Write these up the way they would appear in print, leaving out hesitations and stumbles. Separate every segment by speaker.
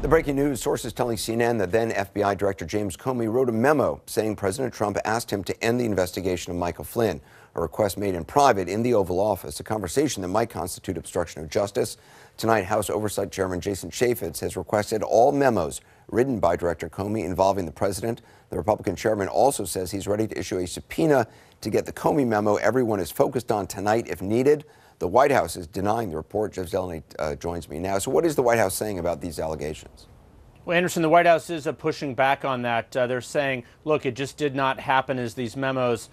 Speaker 1: The breaking news, sources telling CNN that then FBI Director James Comey wrote a memo saying President Trump asked him to end the investigation of Michael Flynn, a request made in private in the Oval Office, a conversation that might constitute obstruction of justice. Tonight, House Oversight Chairman Jason Chaffetz has requested all memos written by Director Comey involving the president. The Republican chairman also says he's ready to issue a subpoena to get the Comey memo everyone is focused on tonight if needed. The White House is denying the report. Jeff Zeleny joins me now. So what is the White House saying about these allegations?
Speaker 2: Well, Anderson, the White House is pushing back on that. They're saying, look, it just did not happen as these memos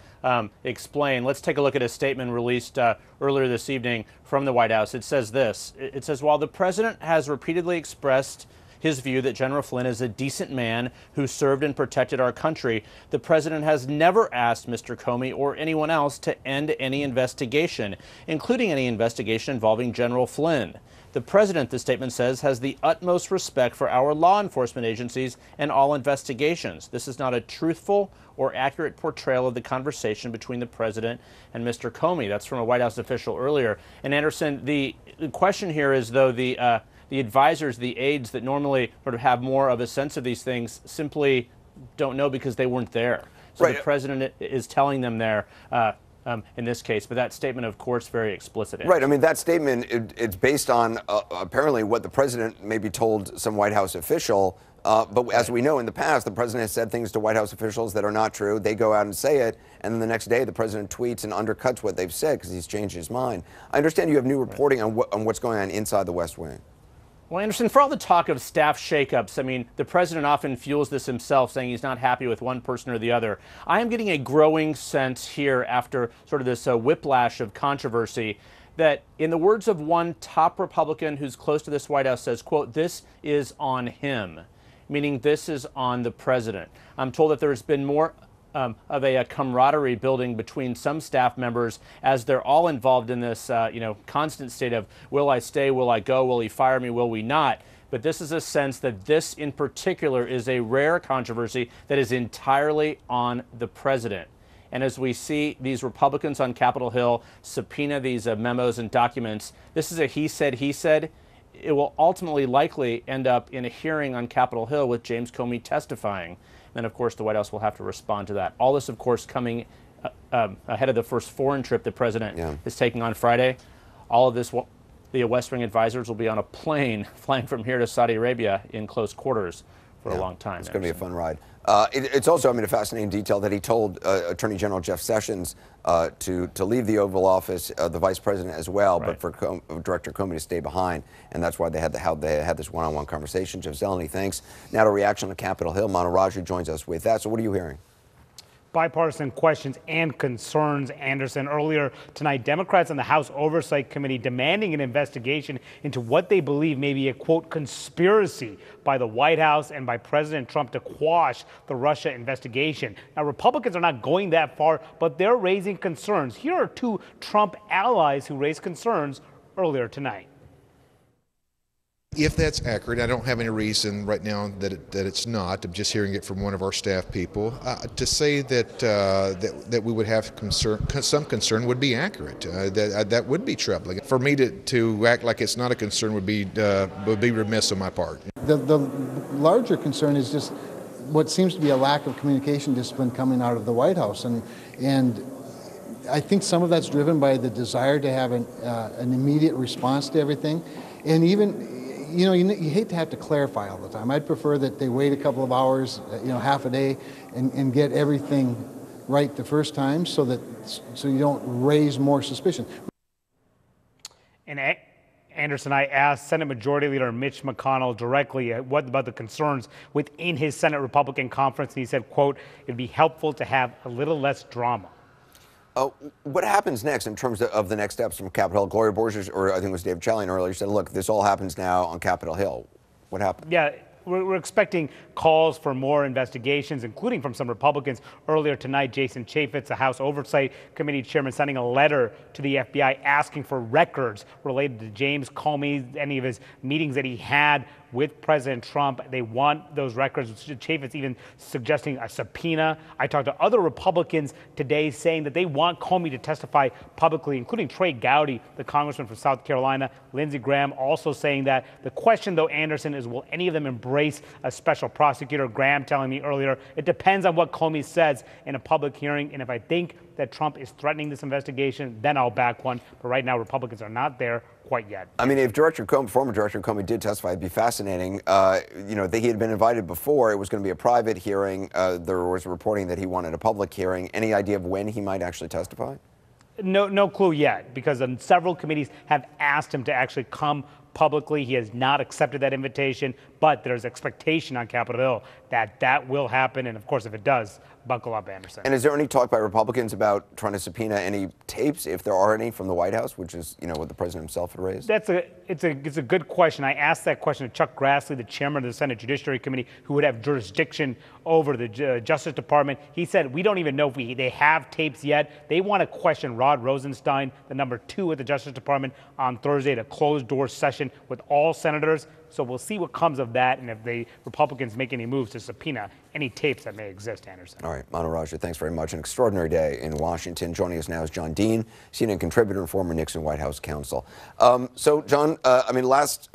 Speaker 2: explain. Let's take a look at a statement released earlier this evening from the White House. It says this. It says, while the president has repeatedly expressed his view that General Flynn is a decent man who served and protected our country, the president has never asked Mr. Comey or anyone else to end any investigation, including any investigation involving General Flynn. The president, the statement says, has the utmost respect for our law enforcement agencies and all investigations. This is not a truthful or accurate portrayal of the conversation between the president and Mr. Comey. That's from a White House official earlier. And Anderson, the question here is, though, the advisors, the aides that normally sort of have more of a sense of these things simply don't know because they weren't there. So right. The president is telling them there in this case. But that statement, of course, very explicit.
Speaker 1: Right. I mean, that statement, it's based on apparently what the president maybe told some White House official. But as we know, in the past, the president has said things to White House officials that are not true. They go out and say it. And then the next day, the president tweets and undercuts what they've said because he's changed his mind. I understand you have new reporting on what's going on inside the West Wing.
Speaker 2: Well, Anderson, for all the talk of staff shakeups, I mean, the president often fuels this himself, saying he's not happy with one person or the other. I am getting a growing sense here after sort of this whiplash of controversy that, in the words of one top Republican who's close to this White House, says, quote, this is on him, meaning this is on the president. I'm told that there's been more of a camaraderie building between some staff members as they're all involved in this, constant state of, will I stay, will I go, will he fire me, will we not? But this is a sense that this in particular is a rare controversy that is entirely on the president. And as we see these Republicans on Capitol Hill subpoena these memos and documents, this is a he said. It will ultimately likely end up in a hearing on Capitol Hill with James Comey testifying. Then, of course, the White House will have to respond to that. All this, of course, coming ahead of the first foreign trip the president is taking on Friday. All of this, the West Wing advisors will be on a plane flying from here to Saudi Arabia in close quarters for a long time.
Speaker 1: It's going to be a fun ride. It's also, a fascinating detail that he told Attorney General Jeff Sessions to leave the Oval Office, the vice president as well, right, but for Director Comey to stay behind. And that's why they had this one-on-one conversation. Jeff Zeleny, thanks. Now to reaction on Capitol Hill. Manu Raju joins us with that. So what are you hearing?
Speaker 3: Bipartisan questions and concerns, Anderson. Earlier tonight, Democrats on the House Oversight Committee demanding an investigation into what they believe may be a, quote, conspiracy by the White House and by President Trump to quash the Russia investigation. Now, Republicans are not going that far, but they're raising concerns. Here are two Trump allies who raised concerns earlier tonight.
Speaker 4: If that's accurate, I don't have any reason right now that it's not. I'm just hearing it from one of our staff people. To say that we would have some concern would be accurate. That would be troubling. For me to act like it's not a concern would be remiss on my part.
Speaker 5: The larger concern is just what seems to be a lack of communication discipline coming out of the White House, and I think some of that's driven by the desire to have an immediate response to everything, and even. You hate to have to clarify all the time. I'd prefer that they wait a couple of hours, half a day, and get everything right the first time so you don't raise more suspicion.
Speaker 3: And Anderson, I asked Senate Majority Leader Mitch McConnell directly what about the concerns within his Senate Republican conference, and he said, quote, it'd be helpful to have a little less drama.
Speaker 1: What happens next in terms of the next steps from Capitol Hill? Gloria Borges, or I think it was David Chalian earlier, said, look, this all happens now on Capitol Hill. What happened?
Speaker 3: Yeah, we're expecting calls for more investigations, including from some Republicans. Earlier tonight, Jason Chaffetz, the House Oversight Committee chairman, sending a letter to the FBI asking for records related to James Comey, any of his meetings that he had with President Trump. They want those records. Chaffetz even suggesting a subpoena. I talked to other Republicans today saying that they want Comey to testify publicly, including Trey Gowdy, the congressman from South Carolina. Lindsey Graham also saying that. The question, though, Anderson, is will any of them embrace a special prosecutor? Graham telling me earlier, it depends on what Comey says in a public hearing. And if I think that Trump is threatening this investigation, then I'll back one. But right now, Republicans are not there quite yet.
Speaker 1: I mean, if former Director Comey did testify, it'd be fascinating. He had been invited before. It was going to be a private hearing. There was reporting that he wanted a public hearing. Any idea of when he might actually testify?
Speaker 3: No clue yet, because several committees have asked him to actually come publicly. He has not accepted that invitation, but there's expectation on Capitol Hill that that will happen. And of course, if it does, buckle up, Anderson.
Speaker 1: And is there any talk by Republicans about trying to subpoena any tapes, if there are any, from the White House, which is, what the president himself had raised?
Speaker 3: It's a good question. I asked that question to Chuck Grassley, the chairman of the Senate Judiciary Committee, who would have jurisdiction over the Justice Department. He said, we don't even know if they have tapes yet. They want to question Rod Rosenstein, the number 2 at the Justice Department, on Thursday at a closed-door session with all senators. So we'll see what comes of that, and if the Republicans make any moves to subpoena any tapes that may exist, Anderson.
Speaker 1: All right, Manu Raja, thanks very much. An extraordinary day in Washington. Joining us now is John Dean, CNN contributor and former Nixon White House counsel. So, John, last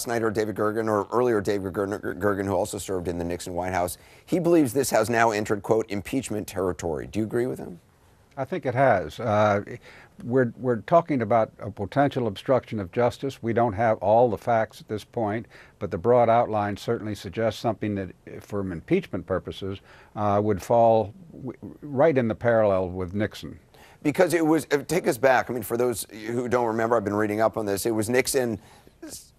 Speaker 1: night, or David Gergen, or earlier David Gergen, who also served in the Nixon White House, he believes this has now entered, quote, impeachment territory. Do you agree with him?
Speaker 6: I think it has. We're talking about a potential obstruction of justice. We don't have all the facts at this point, but the broad outline certainly suggests something that, from impeachment purposes, would fall right in the parallel with Nixon.
Speaker 1: Because it was, take us back, for those who don't remember, I've been reading up on this, it was Nixon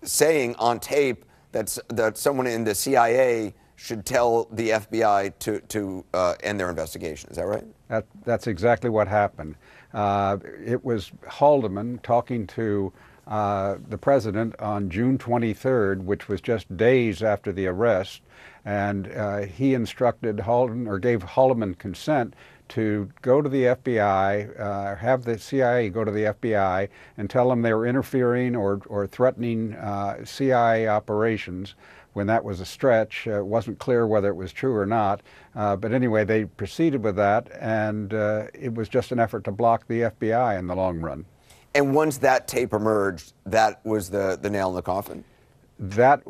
Speaker 1: saying on tape that someone in the CIA should tell the FBI to end their investigation. Is that right?
Speaker 6: That's exactly what happened. It was Haldeman talking to the president on June 23rd, which was just days after the arrest, and he instructed Haldeman, or gave Haldeman consent to go to the FBI, have the CIA go to the FBI and tell them they were interfering or threatening CIA operations. When that was a stretch, it wasn't clear whether it was true or not. But anyway, they proceeded with that, and it was just an effort to block the FBI in the long run.
Speaker 1: And once that tape emerged, that was the nail in the coffin?
Speaker 6: That,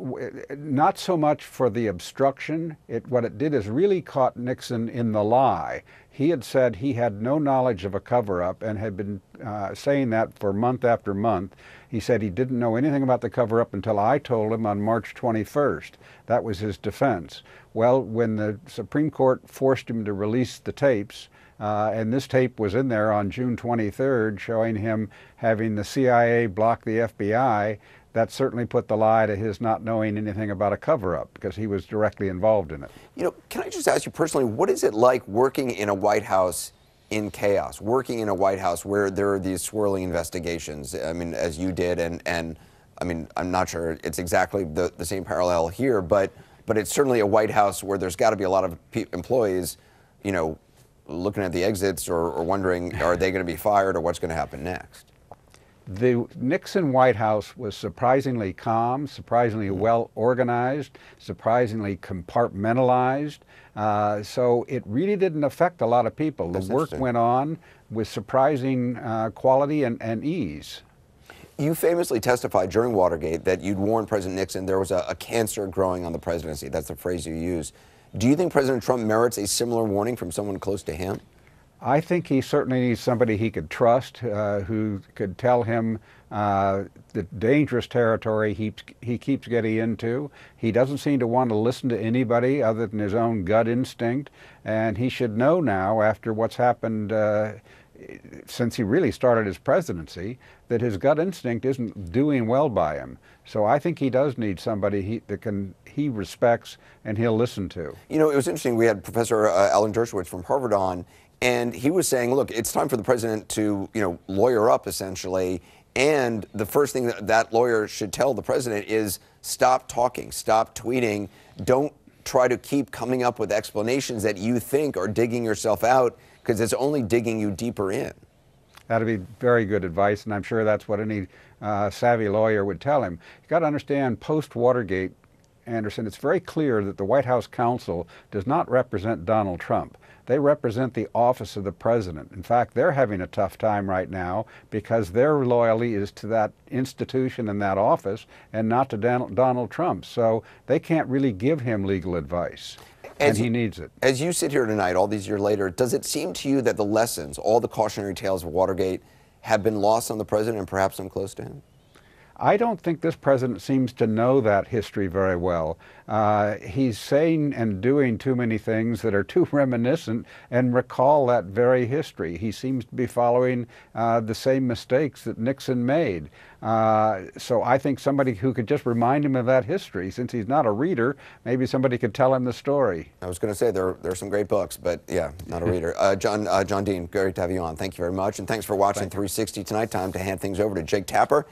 Speaker 6: not so much for the obstruction. What it did is really caught Nixon in the lie. He had said he had no knowledge of a cover-up and had been saying that for month after month. He said he didn't know anything about the cover-up until I told him on March 21st. That was his defense. Well, when the Supreme Court forced him to release the tapes, and this tape was in there on June 23rd showing him having the CIA block the FBI, that certainly put the lie to his not knowing anything about a cover-up, because he was directly involved in it.
Speaker 1: Can I just ask you personally, what is it like working in a White House in chaos, working in a White House where there are these swirling investigations, as you did, and I'm not sure it's exactly the same parallel here, but it's certainly a White House where there's got to be a lot of employees, looking at the exits or wondering, are they going to be fired or what's going to happen next?
Speaker 6: The Nixon White House was surprisingly calm, surprisingly well organized, surprisingly compartmentalized. So it really didn't affect a lot of people. The work went on with surprising quality and ease.
Speaker 1: You famously testified during Watergate that you'd warned President Nixon there was a cancer growing on the presidency. That's the phrase you used. Do you think President Trump merits a similar warning from someone close to him?
Speaker 6: I think he certainly needs somebody he could trust, who could tell him the dangerous territory he keeps getting into. He doesn't seem to want to listen to anybody other than his own gut instinct, and he should know now, after what's happened since he really started his presidency, that his gut instinct isn't doing well by him. So I think he does need somebody he respects and he'll listen to. It
Speaker 1: was interesting. We had Professor Alan Dershowitz from Harvard on, and he was saying, look, it's time for the president to, lawyer up, essentially. And the first thing that lawyer should tell the president is stop talking, stop tweeting. Don't try to keep coming up with explanations that you think are digging yourself out, because it's only digging you deeper in.
Speaker 6: That'd be very good advice, and I'm sure that's what any savvy lawyer would tell him. You got to understand, post-Watergate, Anderson, it's very clear that the White House counsel does not represent Donald Trump. They represent the office of the president. In fact, they're having a tough time right now because their loyalty is to that institution and that office and not to Donald Trump. So they can't really give him legal advice. And he needs it.
Speaker 1: As you sit here tonight, all these years later, does it seem to you that the lessons, all the cautionary tales of Watergate, have been lost on the president and perhaps some close to him?
Speaker 6: I don't think this president seems to know that history very well. He's saying and doing too many things that are too reminiscent and recall that very history. He seems to be following the same mistakes that Nixon made. So I think somebody who could just remind him of that history, since he's not a reader, maybe somebody could tell him the story.
Speaker 1: I was going to say there are some great books, but yeah, not a reader. John Dean, great to have you on. Thank you very much, and thanks for watching 360 tonight. Time to hand things over to Jake Tapper.